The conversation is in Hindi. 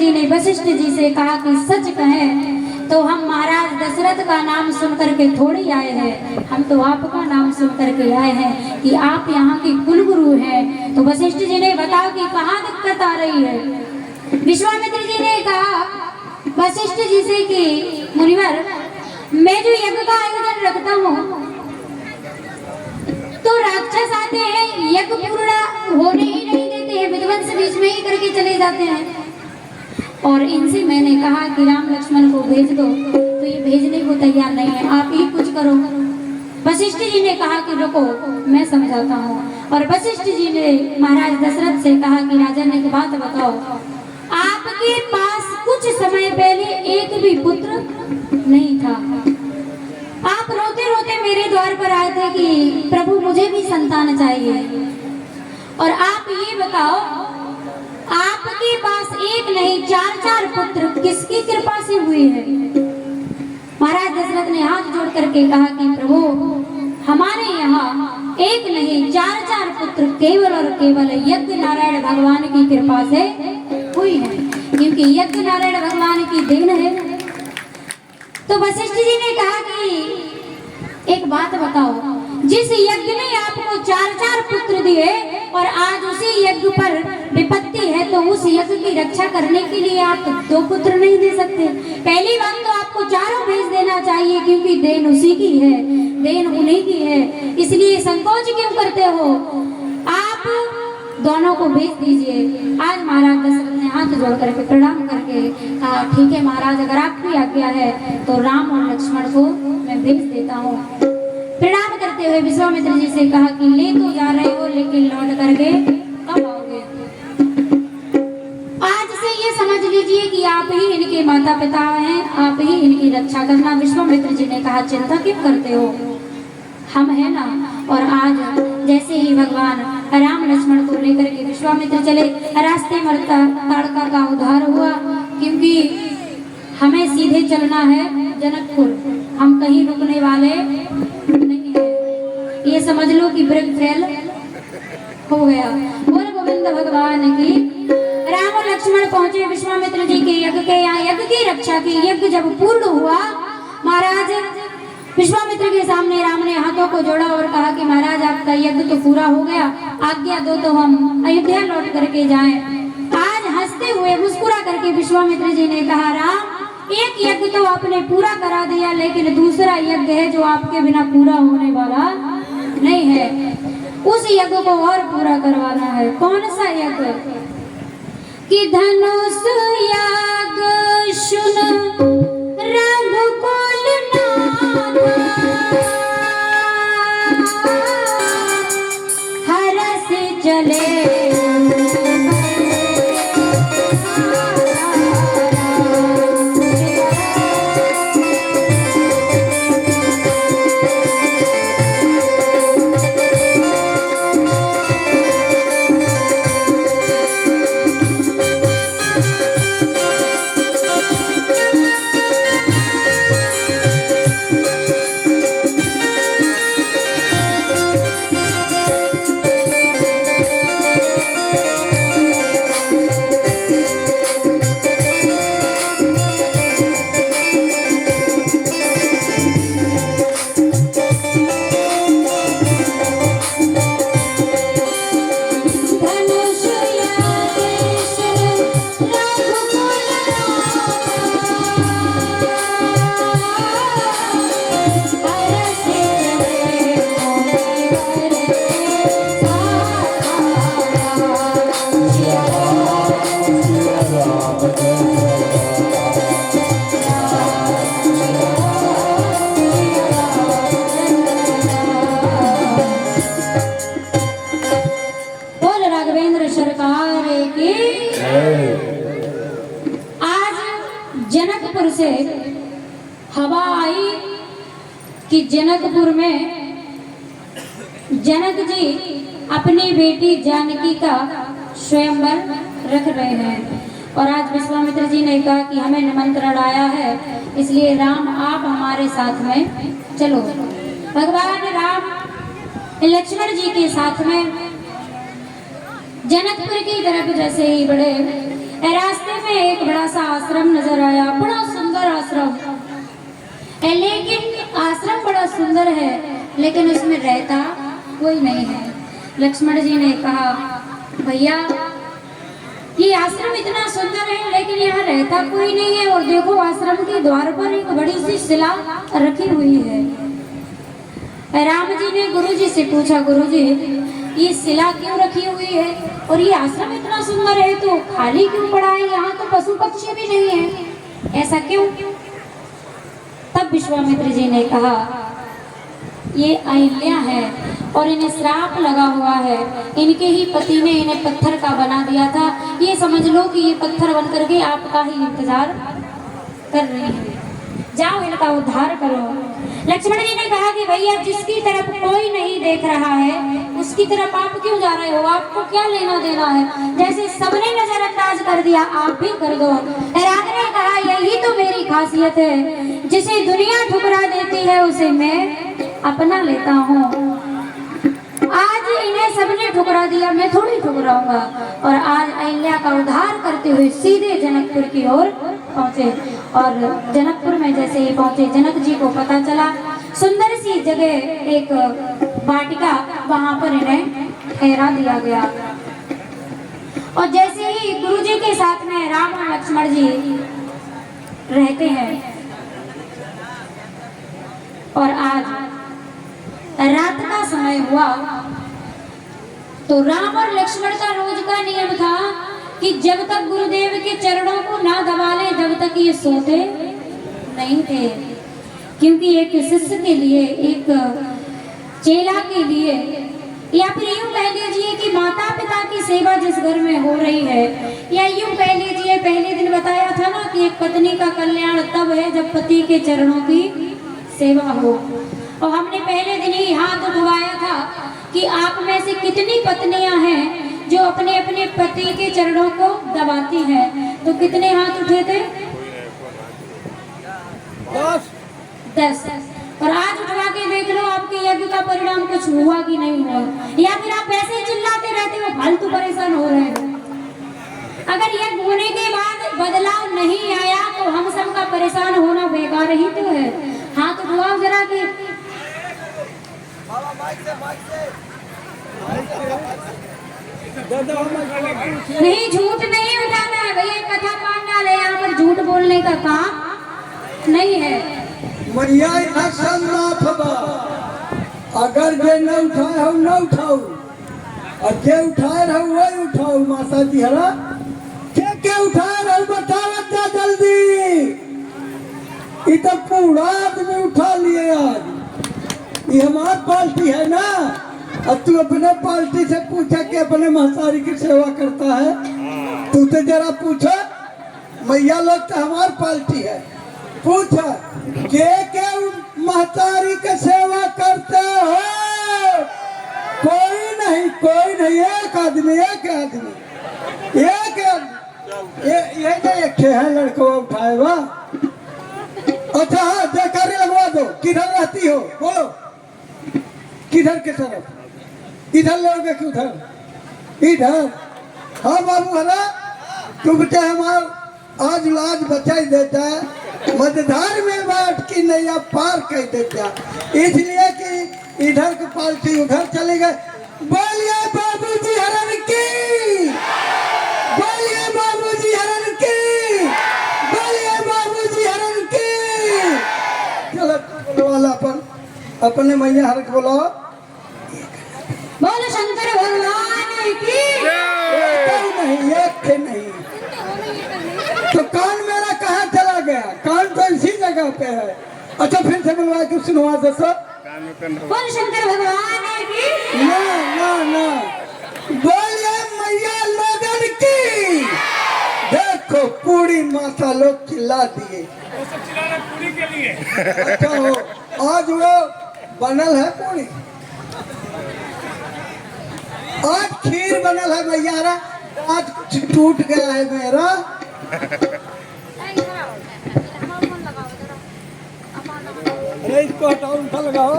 जी ने वशिष्ठ जी से कहा कि सच कहें तो हम महाराज दशरथ का नाम सुन करके थोड़ी आए हैं, हम तो आपका नाम सुन करके आए हैं कि आप यहाँ के कुलगुरु हैं। तो वशिष्ठ जी ने बताओ कि कहाँ दिक्कत आ रही है। विश्वामित्र जी ने कहा वशिष्ठ जी से कि मुनिवर, मैं जो यज्ञ का आयोजन रखता हूँ तो राक्षस आते हैं, यज्ञ पूर्ण होने ही नहीं देते हैं, विध्वंस बीच में ही करके चले जाते हैं। और इनसे मैंने कहा कि राम लक्ष्मण को भेज दो, तो ये भेजने को तैयार नहीं है, आप ही कुछ करो। वशिष्ठ जी ने कहा कि रुको मैं समझाता हूँ। और वशिष्ठ जी ने महाराज दशरथ से कहा कि राजन एक बात बताओ, आपके पास कुछ समय पहले एक भी पुत्र नहीं था, आप रोते रोते मेरे द्वार पर आए थे कि प्रभु मुझे भी संतान चाहिए। और आप ये बताओ, आपके पास एक नहीं चार चार पुत्र किसकी कृपा से हुए हैं। महाराज दशरथ ने हाथ जोड़ करके कहा कि प्रभु हमारे यहाँ एक नहीं चार चार पुत्र केवल और केवल यज्ञ नारायण भगवान की कृपा से हुई है, क्योंकि यज्ञ नारायण भगवान की देन है। तो वशिष्ठ जी ने कहा कि एक बात बताओ, जिस यज्ञ ने आपको चार चार पुत्र दिए और आज उसी यज्ञ पर विपत्ति है, तो उस यज्ञ की रक्षा करने के लिए आप दो पुत्र नहीं दे सकते। पहली बात तो आपको चारों भेज देना चाहिए, क्योंकि देन उसी की है, देन उन्हीं की है, इसलिए संकोच क्यों करते हो, आप दोनों को भेज दीजिए। आज महाराज दशरथ ने हाथ जोड़ करके प्रणाम करके कहा ठीक है महाराज, अगर आपकी आज्ञा है तो राम और लक्ष्मण को मैं भेज देता हूँ। प्रणाम करते हुए विश्वामित्र जी से कहा कि ले तो जा रहे हो, लेकिन लौट करके कब आओगे। आज से ये समझ लीजिए कि आप ही इनके माता पिता हैं, आप ही इनकी रक्षा करना। विश्वामित्र जी ने कहा चिंता क्यों करते हो, हम है ना। और आज जैसे ही भगवान राम लक्ष्मण को लेकर के विश्वामित्र चले, रास्ते में ताड़का का उद्धार हुआ, क्योंकि हमें सीधे चलना है जनकपुर, हम कहीं रुकने वाले नहीं है। ये समझ लो कि ब्रेक फेल हो गया। बोल गोविंद भगवान की। राम और लक्ष्मण पहुंचे विश्वामित्र जी के यज्ञ के यहाँ, यज्ञ की रक्षा की। यज्ञ जब पूर्ण हुआ, महाराज विश्वामित्र के सामने राम ने हाथों को जोड़ा और कहा कि महाराज आपका यज्ञ तो पूरा हो गया, आज्ञा दो तो हम अयोध्या लौट करके जाएं। आज हंसते हुए मुस्कुरा करके विश्वामित्र जी ने कहा राम, एक यज्ञ तो आपने पूरा करा दिया, लेकिन दूसरा यज्ञ है जो आपके बिना पूरा होने वाला नहीं है, उस यज्ञ को और पूरा करवाना है। कौन सा यज्ञ? कि धनुष याग सुन रघुकुल नाथ, हरस चले जनकपुर से हवा आई कि जनकपुर में जनक जी अपनी बेटी जानकी का स्वयंवर रख रहे हैं। और आज विश्वामित्र जी ने कहा कि हमें निमंत्रण आया है, इसलिए राम आप हमारे साथ में चलो। भगवान राम लक्ष्मण जी के साथ में जनकपुर की तरफ जैसे ही बढ़े, रास्ते में एक बड़ा सा आश्रम नजर आया, बड़ा सुंदर आश्रम है, लेकिन आश्रम बड़ा सुंदर है लेकिन उसमें रहता कोई नहीं है। लक्ष्मण जी ने कहा, भैया ये आश्रम इतना सुंदर है लेकिन यहाँ रहता कोई नहीं है, और देखो आश्रम के द्वार पर एक बड़ी सी शिला रखी हुई है। राम जी ने गुरु जी से पूछा, गुरु जी ये शिला क्यों रखी हुई है, और ये आश्रम इतना सुंदर है तो खाली क्यों पड़ा है, यहाँ तो पशु पक्षी भी नहीं है, ऐसा क्यों? तब विश्वामित्र जी ने कहा, ये अहिल्या है और इन्हें श्राप लगा हुआ है, इनके ही पति ने इन्हें पत्थर का बना दिया था, ये समझ लो कि ये पत्थर बन करके आपका ही इंतजार कर रही है, जाओ इनका उद्धार करो। लक्ष्मण जी ने कहा कि भैया जिसकी तरफ कोई नहीं देख रहा है उसकी तरफ आप क्यों जा रहे हो, आपको क्या लेना देना है, जैसे सबने नजरअंदाज कर दिया आप भी कर दो। राम ने कहा, यही तो मेरी खासियत है, जिसे दुनिया ठुकरा देती है उसे मैं अपना लेता हूँ। आज इन्हें सबने ठुकरा दिया, मैं थोड़ी ठुकराऊंगा। और आज अहिल्या का उद्धार करते हुए सीधे जनकपुर की ओर पहुंचे, और जनकपुर में जैसे ही पहुंचे जनक जी को पता चला सुंदर सी जगह एक वाटिका, वहां पर इन्हें ठहरा दिया गया। और जैसे ही गुरु जी के साथ में राम और लक्ष्मण जी रहते हैं, और आज रात का समय हुआ तो राम और लक्ष्मण का रोज का नियम था कि जब तक गुरुदेव के चरणों को ना दबा ले जब तक ये सोते नहीं थे, क्योंकि एक शिष्य के लिए, एक चेला के लिए, या फिर यूं कह लीजिए कि माता पिता की सेवा जिस घर में हो रही है, या यूं कह लीजिए पहले दिन बताया था ना कि एक पत्नी का कल्याण तब है जब पति के चरणों की सेवा हो। और हमने पहले दिन ही हाथ उठवाया था कि आप में से कितनी पत्नियां हैं जो अपने अपने पति के चरणों को दबाती हैं, तो कितने हाथ उठे थे? 10। और आज उठवा के देख लो आपके यज्ञ का परिणाम कुछ हुआ कि नहीं हुआ, या फिर आप वैसे ही चिल्लाते रहते हो, फालतू परेशान हो रहे हो। अगर यज्ञ होने के बाद बदलाव नहीं आया तो हम सब का परेशान होना बेकार ही तो है। हाथ उठवाओ जरा के। नहीं, झूठ नहीं उठाना है भैया, कथा मान डाले, यहाँ पर झूठ बोलने का काम नहीं है। मैया अगर जे न उठाए हो न उठाओ, और जे उठाए रहो वही उठाओ। माता जी हरा के उठाए रहो, बताओ जल्दी। ये तो पूरा आदमी उठा लिए आज, ये हमारी पार्टी है ना। अब तू अपने पार्टी से पूछा कि अपने महतारी की सेवा करता है, तू तो जरा पूछा, मैया लोग तो हमारी पार्टी है, पूछा के महतारी की सेवा करते हो? कोई नहीं, कोई नहीं, एक आदमी, एक आदमी, एक आदमी, एक है लड़का उठाए हुआ। अच्छा हाँ, जयकारी लगवा दो। किधर रहती हो बोलो, किधर के तरफ? इधर लोगे कि उधर? इधर। हाँ बाबू हरा, तुम चाहे हमारा आज लाज बचा ही देता है, मझधार में बैठ की नैया पार कर देता, इसलिए कि इधर की पार्टी उधर चले गए। बोलिए बाबूजी हरण की, बोलिए बाबूजी हरण की, बोलिए बाबूजी हरण की। चलो बोलो अपने मैया हरण को बोलो। बोलो शंकर भगवान की। नहीं, एक थे नहीं, तो कान मेरा कहाँ चला गया? कान तो इसी जगह पे है। अच्छा फिर से बुलवा के सुनवा दो सब। बोल शंकर भगवान की। ना ना ना, बोलिए मैया लोगन की। देखो पूरी माता लोग चिल्ला दिए, पूरी के लिए। अच्छा हो, आज वो बनल है पूरी, आज खीर बनल है मैया, आज टूट गया है मेरा। अरे इसको हटाओ, उल्टा लगाओ।